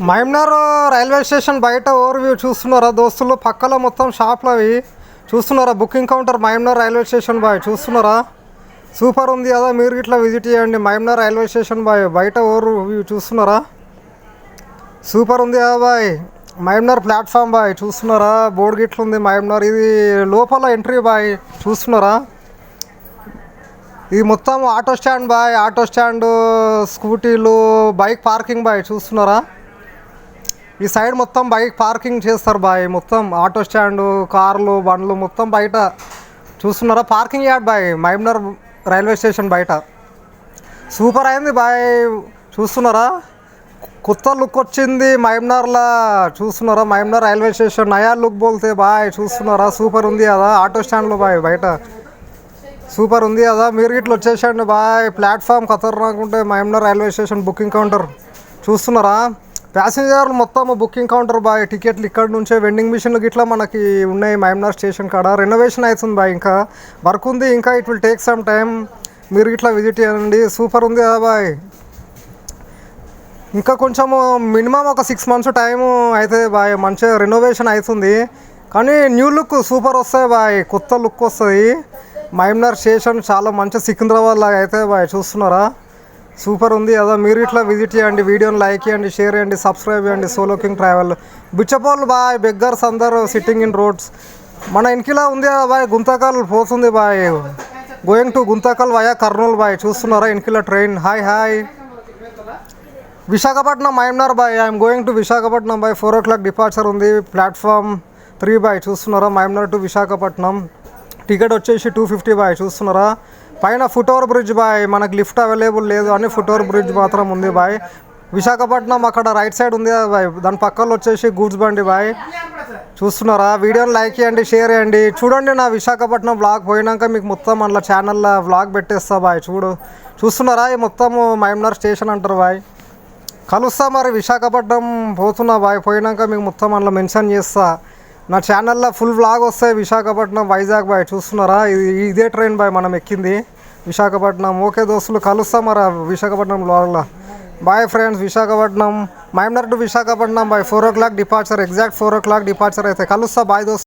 మహమ్నార్ railway station బయట over view చూస్తున్నారా దోస్తులు? పక్కలో మొత్తం షాప్లు అవి చూస్తున్నారా? బుకింగ్ కౌంటర్ మహమ్నార్ రైల్వే స్టేషన్ బాయ్ చూస్తున్నారా? సూపర్ ఉంది కదా, మీరు ఇట్లా విజిట్ చేయండి మహమ్నార్ రైల్వే స్టేషన్ బాయ్. బయట ఓవర్ వ్యూ చూస్తున్నారా? సూపర్ ఉంది కదా బాయ్. మహమ్నార్ ప్లాట్ఫామ్ బాయ్ చూస్తున్నారా? బోర్డు గిట్లు ఉంది మహమ్నార్. ఇది లోపల ఎంట్రీ బాయ్ చూస్తున్నారా? ఇది మొత్తం ఆటో స్టాండ్ బాయ్. ఆటో స్టాండ్, స్కూటీలు, బైక్ పార్కింగ్ బాయ్ చూస్తున్నారా? ఈ సైడ్ మొత్తం బైక్ పార్కింగ్ చేస్తారు బాయ్. మొత్తం ఆటో స్టాండు, కార్లు, బండ్లు మొత్తం బయట చూస్తున్నారా? పార్కింగ్ యార్డ్ బాయ్ మహమ్నార్ రైల్వే స్టేషన్ బయట. సూపర్ అయింది బాయ్ చూస్తున్నారా? కొత్త లుక్ వచ్చింది మహమ్నార్లా చూస్తున్నారా? మహమ్నార్ రైల్వే స్టేషన్ నయా లుక్ బోల్తే బాయ్ చూస్తున్నారా? సూపర్ ఉంది కదా ఆటో స్టాండ్లో బాయ్ బయట. సూపర్ ఉంది కదా, మీరు ఇట్లా వచ్చేసండి బాయ్. ప్లాట్ఫామ్ ఖతర్నాక్ ఉంటే మహమ్నార్ రైల్వే స్టేషన్ బుకింగ్ కౌంటర్ చూస్తున్నారా? ప్యాసింజర్లు మొత్తం బుకింగ్ కౌంటర్ బాయ్. టికెట్లు ఇక్కడ నుంచే, వెండింగ్ మిషన్లు గిట్లా మనకి ఉన్నాయి మహమ్నార్ స్టేషన్ కాడ. రెనోవేషన్ అవుతుంది బాయ్, ఇంకా వర్క్ ఉంది, ఇంకా it will take some time. మీరు ఇట్లా విజిట్ చేయండి. సూపర్ ఉంది కదా బాయ్. ఇంకా కొంచెము మినిమం ఒక 6 months టైము అవుతుంది బాయ్. మంచిగా రెనోవేషన్ అవుతుంది, కానీ న్యూ లుక్ సూపర్ వస్తాయి బాయ్. కొత్త లుక్ వస్తుంది మహమ్నార్ స్టేషన్. చాలా మంచి సికింద్రాబాద్ లాగా అవుతుంది బాయ్ చూస్తున్నారా? సూపర్ ఉంది కదా, మీరు ఇట్లా విజిట్ చేయండి. వీడియోని లైక్ చేయండి, షేర్ చేయండి, సబ్స్క్రైబ్ చేయండి. Solo king travel. బిచ్చపోళ్ళు బాయ్, బెగ్గర్స్ అందరు సిట్టింగ్ ఇన్ రోడ్స్. మన ఇంకిలా ఉంది కదా బాయ్, గుంతకల్ పోతుంది బాయ్. Going to Guntakal via Kurnool బాయ్ చూస్తున్నారా? ఇంకిలా ట్రైన్. Hi hi. విశాఖపట్నం మహమ్నార్ బాయ్. ఐఎమ్ గోయింగ్ టు విశాఖపట్నం బాయ్. 4 o'clock డిపార్చర్ ఉంది. ప్లాట్ఫామ్ 3 బాయ్ చూస్తున్నారా? మహమ్నార్ టు విశాఖపట్నం. టికెట్ వచ్చేసి 250 బాయ్ చూస్తున్నారా? పైన ఫుట్ ఓవర్ బ్రిడ్జ్ బాయ్. మనకు లిఫ్ట్ అవైలబుల్ లేదు అని ఫుట్ ఓవర్ బ్రిడ్జ్ మాత్రం ఉంది బాయ్. విశాఖపట్నం అక్కడ రైట్ సైడ్ ఉంది కదా బాయ్, దాని పక్కన వచ్చేసి గూడ్స్ బండి బాయ్ చూస్తున్నారా? వీడియోని లైక్ చేయండి, షేర్ చేయండి. చూడండి నా విశాఖపట్నం వ్లాగ్ పోయినాక మీకు మొత్తం అందులో ఛానల్లో వ్లాగ్ పెట్టేస్తా బాయ్. చూస్తున్నారా? ఈ మొత్తం మహమ్నార్ స్టేషన్ అంటారు బాయ్. కలుస్తా మరి విశాఖపట్నం పోతున్నా బాయ్. పోయినాక మీకు మొత్తం అందులో మెన్షన్ చేస్తా. నా ఛానల్లో ఫుల్ వ్లాగ్ వస్తాయి విశాఖపట్నం, వైజాగ్ బాయ్ చూస్తున్నారా? ఇదే ట్రైన్ బాయ్ మనం ఎక్కింది విశాఖపట్నం. ఓకే దోస్తులు, కలుస్తా మరి విశాఖపట్నం వ్లాగ్లో. Bye friends. విశాఖపట్నం మహమ్నార్ టు విశాఖపట్నం బాయ్. 4 o'clock departure, exact 4 o'clock departure అయితే కలుస్తా బాయ్ దోస్తు.